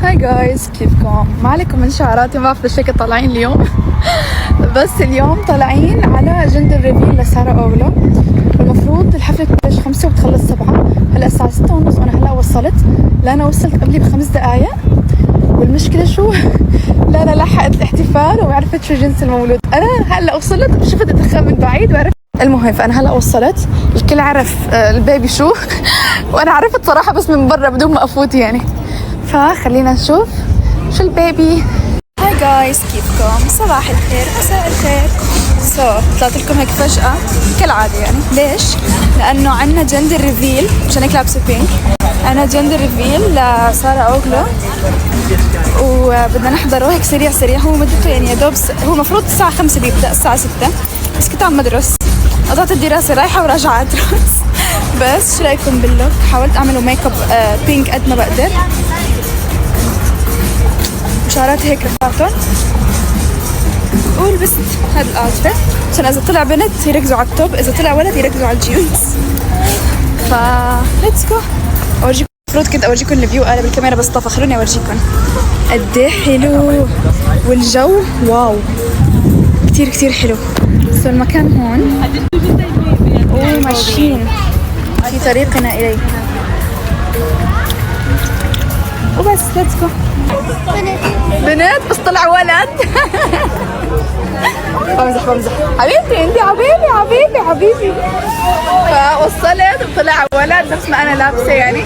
هاي جايز، كيفكم؟ ما عليكم من شعراتي، ما بعرف ليش هيك طالعين اليوم. بس اليوم طالعين على جندر ريفيل لسارة أولو. المفروض الحفلة تبلش 5 وبتخلص 7. هلا الساعة 6:30 وأنا هلا وصلت. لا أنا وصلت قبلي ب5 دقايق. والمشكلة شو؟ لا أنا لحقت الاحتفال وعرفت شو جنس المولود. أنا هلا وصلت وشفت الدخان من بعيد وعرفت. المهم فأنا هلا وصلت، الكل عرف البيبي شو وأنا عرفت صراحة بس من برا بدون ما أفوت يعني. فخلينا نشوف شو البيبي. هاي جايز، كيفكم؟ صباح الخير، مساء الخير. طلعت لكم هيك فجأة كالعادة يعني. ليش؟ لأنه عنا جندر ريفيل، مشان هيك لابسة بينك. أنا جندر ريفيل لسارة أوغلو وبدنا نحضره هيك سريع سريع. هو مدته يعني يا دوب هو المفروض الساعة 5 بيبدأ الساعة 6، بس كنت عم بدرس، قطعت الدراسة رايحة وراجعة أدرس. بس شو رأيكم باللوك؟ حاولت أعمله ميك اب بينك قد ما بقدر، شعراتي هيك رفعتهم، ولبست هذا الاوتفيت عشان اذا طلع بنت يركزوا على التوب، اذا طلع ولد يركزوا على الجيونز. ف ليتس جو. اورجيكم، المفروض كنت اورجيكم الفيو انا بالكاميرا بس طفى. خلوني اورجيكم قد ايه حلو والجو واو، كتير كتير حلو. سو المكان هون وماشيين في طريقنا اليه وبس. ليتس جو. بنات بس طلع ولد. بمزح حبيبتي، انتي حبيبي. فوصلت وطلع ولد نفس ما انا لابسه يعني،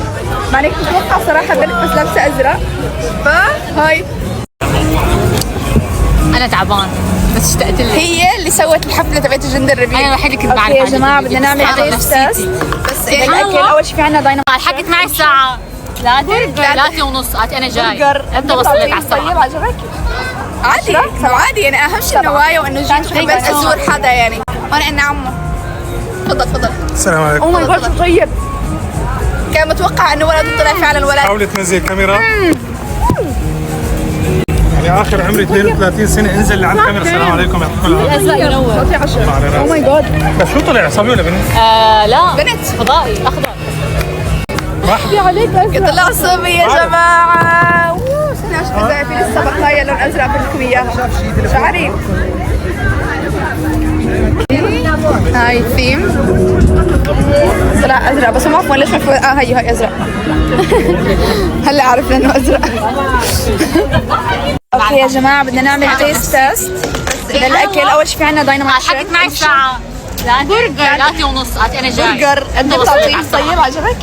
مع اني كنت متوقعه صراحه بنت بس لابسه ازرق. فهاي انا تعبان بس اشتقت لك. هي اللي سوت الحفله تبعت الجندر ريفيل. انا الوحيده اللي كنت بعرف. يا جماعه بدنا نعمل تيست بس ايه الاكل. اول شيء في عندنا دايناميت. حكت معي الساعه 3:30 قالت انا جاي. انت وصلت على الساعه. طيب عجبك؟ عادي يعني. اهم شيء النوايا وانه جيت حبيت ازور حدا يعني. وانا ان عمه. تفضل. السلام عليكم. او ماي جاد طيب. كان متوقع انه ولد طلع فعلا ولد. حاولي تنزل الكاميرا. يعني اخر عمري 32 سنه انزل لعند الكاميرا. السلام عليكم، يعطيكم العافيه. الازرق ينور. صوتي 10. او ماي جاد. بس شو طلع، صبي ولا بنت؟ لا بنت فضائي اخضر. يا عليك طلع صبي يا جماعه. استنى اشوف اذا في لسه بقايا لون ازرق بدكم اياها. شعري هاي ثيم طلع ازرق بس ما عرفوا ليش مفروض. هي ازرق. هلا عرفنا انه ازرق. اوكي يا جماعه بدنا نعمل تيست للاكل. اول شيء في عندنا دايناميت. حكت معي الساعه 3:30 قالت انا جاي. برجر انت طيب عجبك؟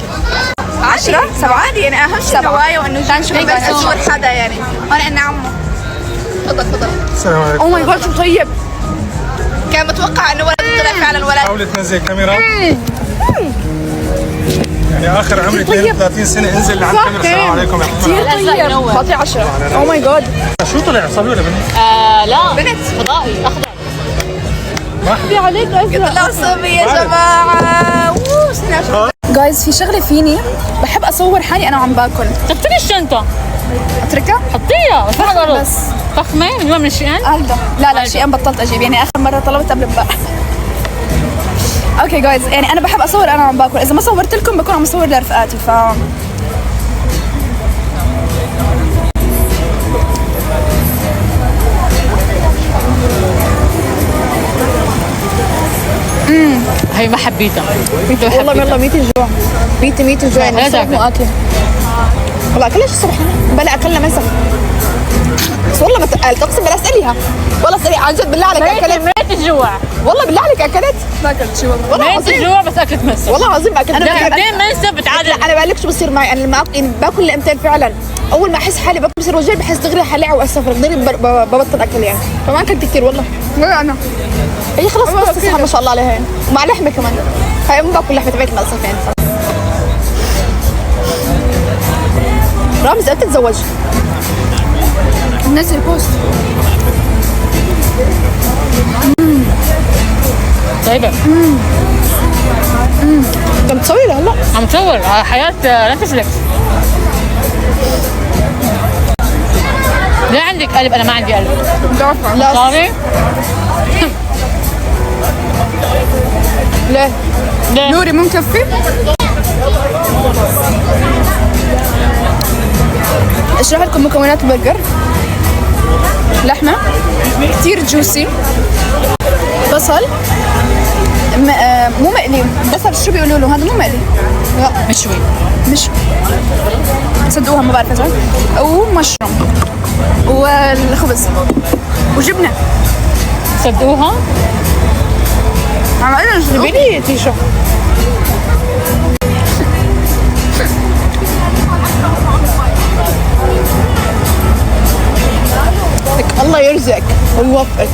10 7 يعني. اهم شيء النوايا وانه جان شو بس ازور حدا يعني. وانا ان عمه. تفضل. السلام عليكم. او ماي جاد شو طيب. كان متوقع انه ولد طلع فعلا ولد. حاولي تنزل الكاميرا. يعني اخر عمري 32 سنه انزل لعند الكاميرا. السلام عليكم، يعطيكم العافيه. كثير طيب. بعطي 10. او ماي جاد. شو طلع، صبي ولا بنت؟ لا بنت. فضائي اخضر. يا عليك طلع صبي يا جماعه. جايز في شغله فيني بحب اصور حالي انا وعم باكل. تحطي الشنطه. اتركها حطيها بس على الارض. بس فخمه من وين؟ من الشيئين؟ لا شيئين بطلت اجيب يعني. اخر مره طلبت قبل امبارح. اوكي جايز، يعني انا بحب اصور انا وعم باكل. اذا ما صورت لكم بكون عم اصور لرفقاتي. ف هي ما حبيتها. والله ميت الجوع. ميت الجوع يعني. صرت مو اكله والله. اكلنا شو الصبح؟ بلا اكلنا مسخ. بس والله ما تقلت، اقسم بالله اساليها. والله اسالي عن جد بالله عليك اكلت. ميت الجوع. والله بالله عليك اكلت؟ ما اكلت شيء والله. ميت الجوع بس اكلت منسف. والله العظيم ما اكلت. انا بعدين منسف بتعادل. لا انا بقول لك شو بصير معي. انا لما باكل لامتين فعلا. اول ما احس حالي باكل بصير وجعي، بحس دغري حالي واسفر دغري ببطل اكل يعني. فما اكلت كثير والله. ولا انا هي خلص بس ما شاء الله عليها يعني. ومع لحمه كمان. هاي ما باكل لحمه تبعت المقصف يعني. رامز امتى تتزوج؟ نزل بوست. طيبه. انت متصورة هلا؟ عم تصور على حياه نتفليكس. ليه عندك قلب انا ما عندي قلب؟ لا سوري. ليه؟ نوري مو مكفي؟ اشرح لكم مكونات البرجر. لحمة كتير جوسي، بصل مو مقلي، بصل شو بيقولوا له، هذا مو مقلي، لا مشوي. مش صدقوها ما بعرف اسمها، ومشروم والخبز وجبنة. صدقوها؟ عم قلنا جبنة بلي تيشو. الله يرزقك ويوفقك،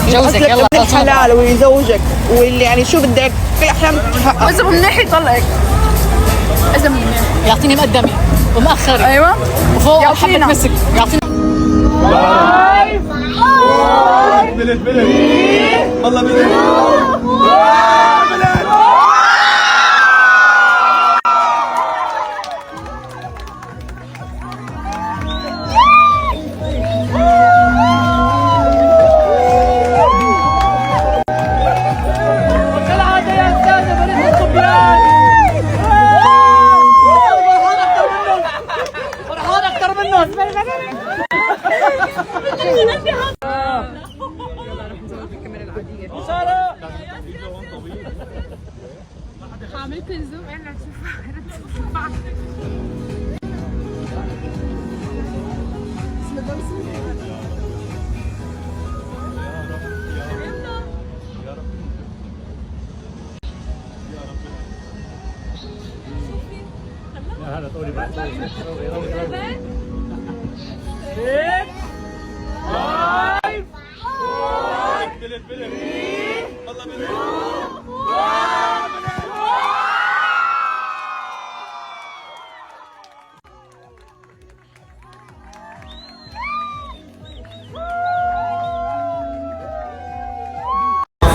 جوزك يلا الحلال ويزوجك، واللي يعني شو بدك كل احلامك تتحقق. إذا منيح يطلعك، إذا منيح يعطيني مقدمة ومأخرة. أيوة وفوق حبة مسك يعطيني. بلد بلد والله بلد.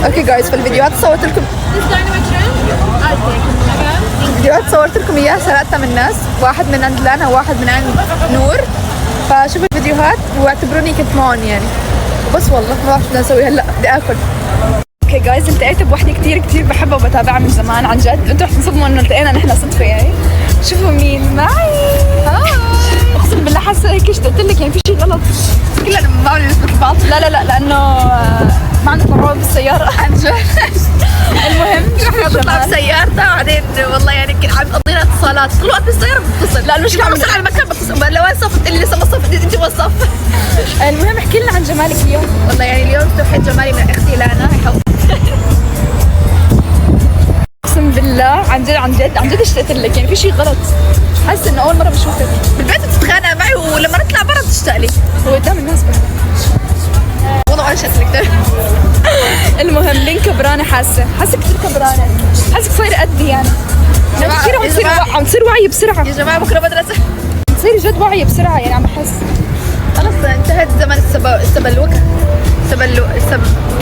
اوكي جايز، في الفيديوهات صورت لكم اياها، سرقتها من ناس، واحد من عند لانا وواحد من عند نور، فشوفوا الفيديوهات واعتبروني كنت معهم يعني. وبس والله ما بعرف شو اسوي هلا، بدي اكل. اوكي جايز، التقيت بوحده كثير بحبها وبتابعها من زمان عن جد، انتوا رح تنصدموا انه التقينا نحن صدفه يعني. شوفوا مين معي. اقسم بالله حاسه هيك اشتقت لك، يعني في شيء غلط، كلنا بنعمل نثبت البعض. لا لانه ما عندك مروه بالسياره عن جد. المهم رح نطلع بسيارتها، وبعدين والله يعني كنت عم تقضينا اتصالات كل وقت بالسياره بتصل، لا المشكله عم بوصل على المكان بتصل، لوين صفت اللي لسه ما صفت انت وصف. المهم احكي لنا عن جمالك اليوم. والله يعني اليوم استوحيت جمالي من اختي لانا، حب. اقسم بالله عن جد اشتقت لك، يعني في شيء غلط، حاسه انه اول مره بشوفك بالبيت بتتخانق معي، ولما نطلع برا بتشتاق لي وقدام الناس بقى. والله ولا شكلك. المهم لين كبرانه، حاسه كثير كبرانه، حاسك صايره قدي يعني. كثير عم تصير واعيه بسرعه يا جماعه. بكره مدرسه تصيري جد واعيه بسرعه، يعني عم بحس خلص انتهت زمن السبلوكه.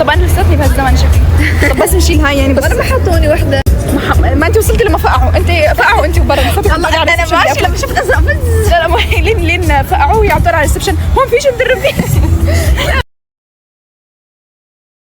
طبعا انا لساتني بهالزمن شكلي. طب بس نشيل هاي يعني، بس انا ما حطوني وحده. ما انت وصلتي لما فقعوا، انت وبرا. والله انا ماشي لما شفت ازرق لين فقعوا يعطوا على الريسبشن، هون في شيء مدرب فيه.